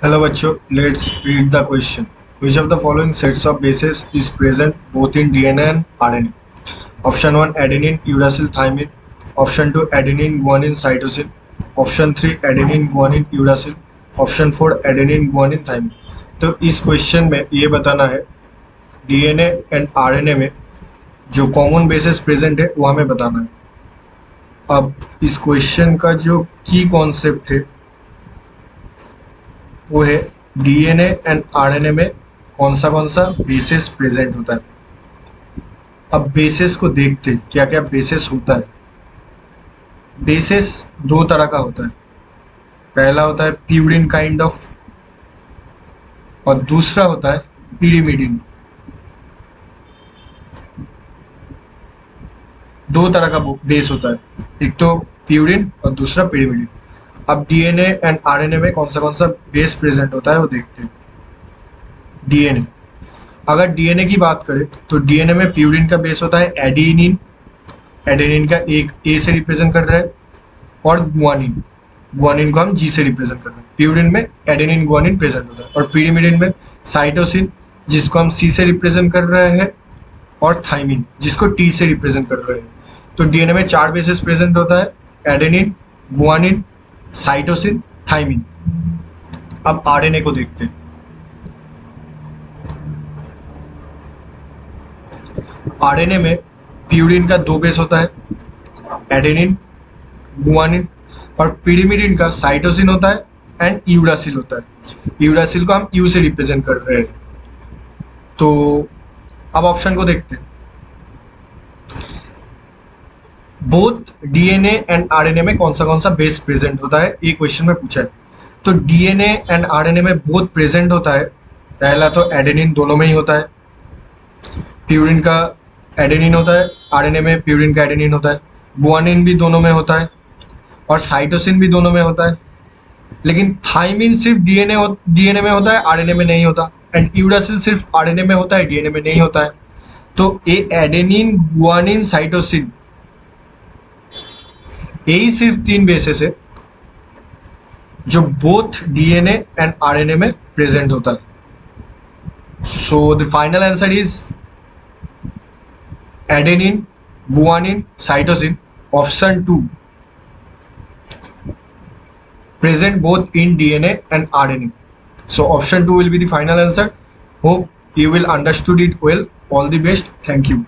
Hello बच्चों, let's read the question. Which of the following sets of bases is present both in DNA and RNA? Option 1 adenine, uracil, thymine. Option 2 adenine, guanine, cytosine. Option 3 adenine, guanine, uracil. Option 4 adenine, guanine, thymine. तो इस question में ये बताना है DNA and RNA में जो common basis present है वो हमें बताना है. अब इस क्वेश्चन का जो की कॉन्सेप्ट है वो है डीएनए एंड आरएनए में कौन सा बेसिस प्रेजेंट होता है. अब बेसिस को देखते हैं क्या क्या बेसिस होता है. बेसिस दो तरह का होता है. पहला होता है प्यूरिन काइंड ऑफ और दूसरा होता है पिरिमिडिन. दो तरह का बेस होता है, एक तो प्यूरिन और दूसरा पिरिमिडिन. अब डीएनए एंड आरएनए में कौन सा बेस प्रेजेंट होता है वो देखते हैं. डीएनए, अगर डीएनए की बात करें तो डीएनए में प्यूरिन का बेस होता है एडेनिन. एडेनिन का एक ए से रिप्रेजेंट कर रहा है और गुआनिन, गुआनिन को हम जी से रिप्रेजेंट कर रहे हैं. प्यूरिन में एडेनिन गुआनिन प्रेजेंट होता है. और पिरिमिडिन में साइटोसिन जिसको हम सी से रिप्रेजेंट कर रहे हैं और थाइमिन जिसको टी से रिप्रेजेंट कर रहे हैं. तो डीएनए में चार बेसिस प्रेजेंट होता है, एडेनिन, गुआनिन, साइटोसिन, थाइमिन. अब आरएनए को देखते हैं. आरएनए में प्यूरिन का दो बेस होता है, एडेनिन, गुआनिन. और पिरिमिडिन का साइटोसिन होता है एंड यूरासिल होता है. यूरासिल को हम यू से रिप्रेजेंट कर रहे हैं. तो अब ऑप्शन को देखते हैं. बोथ डीएनए एंड आरएनए में कौन सा बेस प्रेजेंट होता है, ये क्वेश्चन में पूछा है. तो डीएनए एंड आरएनए में बोथ प्रेजेंट होता है. पहला तो एडेनिन दोनों में ही होता है. प्यूरिन का एडेनिन होता है, आरएनए में प्यूरिन का एडेनिन होता है. गुआनिन भी दोनों में होता है और साइटोसिन भी दोनों में होता है. लेकिन थाइमिन सिर्फ डीएनए में होता है, आरएनए में नहीं होता. एंड यूरासिल सिर्फ आरएनए में होता है, डीएनए में नहीं होता है. तो ये एडेनिन, गुआनिन, साइटोसिन यही सिर्फ तीन बेसिस है जो बोथ डीएनए एंड आरएनए में प्रेजेंट होता है. So the final answer is adenine, guanine, cytosine. Option 2 present both in DNA and RNA. So option 2 will be the final answer. Hope you will understood it well. All the best. Thank you.